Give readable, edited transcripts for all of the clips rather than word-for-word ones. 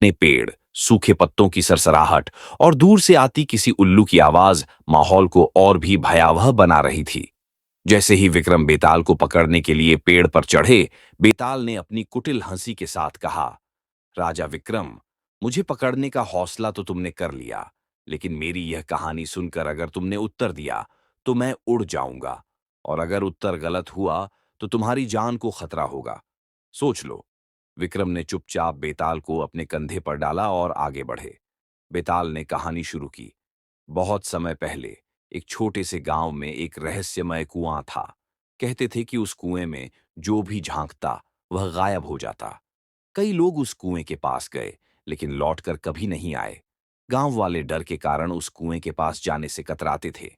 ने पेड़, सूखे पत्तों की सरसराहट और दूर से आती किसी उल्लू की आवाज माहौल को और भी भयावह बना रही थी। जैसे ही विक्रम बेताल को पकड़ने के लिए पेड़ पर चढ़े, बेताल ने अपनी कुटिल हंसी के साथ कहा, राजा विक्रम, मुझे पकड़ने का हौसला तो तुमने कर लिया, लेकिन मेरी यह कहानी सुनकर अगर तुमने उत्तर दिया तो मैं उड़ जाऊंगा, और अगर उत्तर गलत हुआ तो तुम्हारी जान को खतरा होगा। सोच लो। विक्रम ने चुपचाप बेताल को अपने कंधे पर डाला और आगे बढ़े। बेताल ने कहानी शुरू की। बहुत समय पहले एक छोटे से गांव में एक रहस्यमय कुआं था। कहते थे कि उस कुएं में जो भी झांकता वह गायब हो जाता। कई लोग उस कुएं के पास गए, लेकिन लौटकर कभी नहीं आए। गांव वाले डर के कारण उस कुएं के पास जाने से कतराते थे।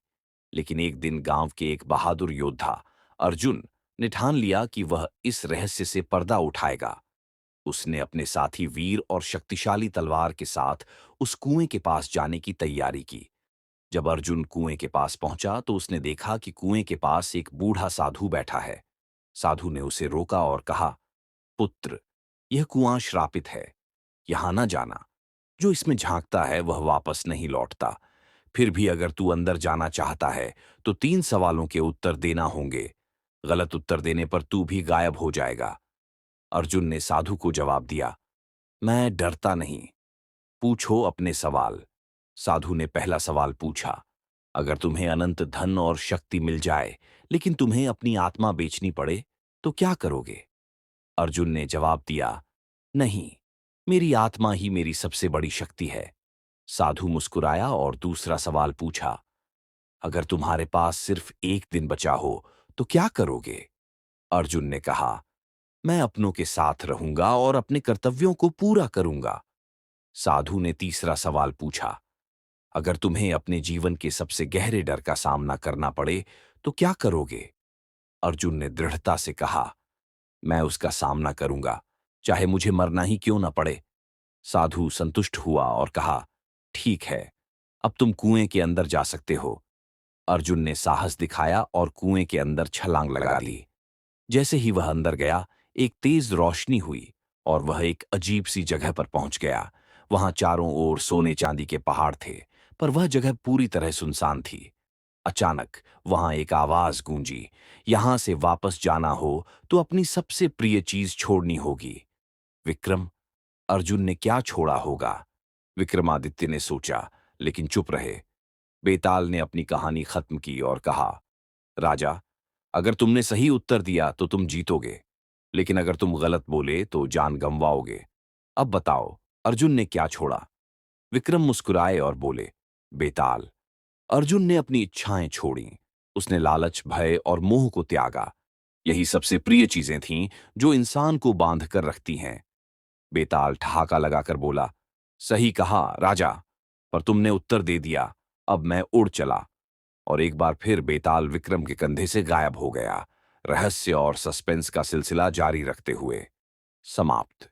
लेकिन एक दिन गांव के एक बहादुर योद्धा अर्जुन ने ठान लिया कि वह इस रहस्य से पर्दा उठाएगा। उसने अपने साथी वीर और शक्तिशाली तलवार के साथ उस कुएं के पास जाने की तैयारी की। जब अर्जुन कुएं के पास पहुंचा तो उसने देखा कि कुएं के पास एक बूढ़ा साधु बैठा है। साधु ने उसे रोका और कहा, पुत्र, यह कुआं श्रापित है, यहां ना जाना। जो इसमें झांकता है वह वापस नहीं लौटता। फिर भी अगर तू अंदर जाना चाहता है तो 3 सवालों के उत्तर देना होंगे। गलत उत्तर देने पर तू भी गायब हो जाएगा। अर्जुन ने साधु को जवाब दिया, मैं डरता नहीं, पूछो अपने सवाल। साधु ने पहला सवाल पूछा, अगर तुम्हें अनंत धन और शक्ति मिल जाए, लेकिन तुम्हें अपनी आत्मा बेचनी पड़े, तो क्या करोगे? अर्जुन ने जवाब दिया, नहीं, मेरी आत्मा ही मेरी सबसे बड़ी शक्ति है। साधु मुस्कुराया और दूसरा सवाल पूछा, अगर तुम्हारे पास सिर्फ एक दिन बचा हो, तो क्या करोगे? अर्जुन ने कहा, मैं अपनों के साथ रहूंगा और अपने कर्तव्यों को पूरा करूंगा। साधु ने तीसरा सवाल पूछा, अगर तुम्हें अपने जीवन के सबसे गहरे डर का सामना करना पड़े, तो क्या करोगे? अर्जुन ने दृढ़ता से कहा, मैं उसका सामना करूंगा, चाहे मुझे मरना ही क्यों न पड़े। साधु संतुष्ट हुआ और कहा, ठीक है, अब तुम कुएं के अंदर जा सकते हो। अर्जुन ने साहस दिखाया और कुएं के अंदर छलांग लगा दी। जैसे ही वह अंदर गया, एक तेज रोशनी हुई और वह एक अजीब सी जगह पर पहुंच गया। वहां चारों ओर सोने चांदी के पहाड़ थे, पर वह जगह पूरी तरह सुनसान थी। अचानक वहां एक आवाज गूंजी, यहां से वापस जाना हो तो अपनी सबसे प्रिय चीज छोड़नी होगी। विक्रम, अर्जुन ने क्या छोड़ा होगा? विक्रमादित्य ने सोचा, लेकिन चुप रहे। बेताल ने अपनी कहानी खत्म की और कहा, राजा, अगर तुमने सही उत्तर दिया तो तुम जीतोगे, लेकिन अगर तुम गलत बोले तो जान गंवाओगे। अब बताओ, अर्जुन ने क्या छोड़ा? विक्रम मुस्कुराए और बोले, बेताल, अर्जुन ने अपनी इच्छाएं छोड़ी। उसने लालच, भय और मोह को त्यागा। यही सबसे प्रिय चीजें थीं जो इंसान को बांध कर रखती हैं। बेताल ठहाका लगाकर बोला, सही कहा राजा, पर तुमने उत्तर दे दिया, अब मैं उड़ चला। और एक बार फिर बेताल विक्रम के कंधे से गायब हो गया, रहस्य और सस्पेंस का सिलसिला जारी रखते हुए। समाप्त।